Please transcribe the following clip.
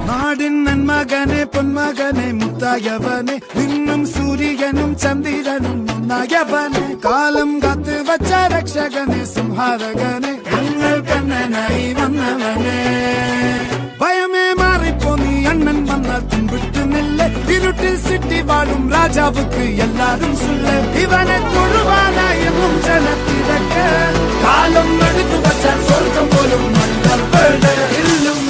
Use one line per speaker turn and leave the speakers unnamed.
നാടിൻ നന്മകനെ പൊന്മകനെ മുത്തായവനെ നിന്നും സൂര്യനും ചന്ദ്രനും ഒന്നായവനെ കാലം കാത്ത് വച്ച രക്ഷകനെ സംഹാരകനെ ഞങ്ങൾ കണ്ണനായി വന്നവനെ ഭയമേ മാറിപ്പോ നീ അണ്ണൻ വന്നാൽ തുമ്പിട്ട് നില്ല ഇരുട്ടിൽ സിറ്റി വാഴും രാജാവുക്ക് എല്ലാരും സുല്ല ഇവനെ തൊഴുവാനായെന്നും ജനത്തിരക്ക് കാലം എടുത്തു വച്ചാൽ സ്വർഗം പോലും നല്ല ഇല്ലും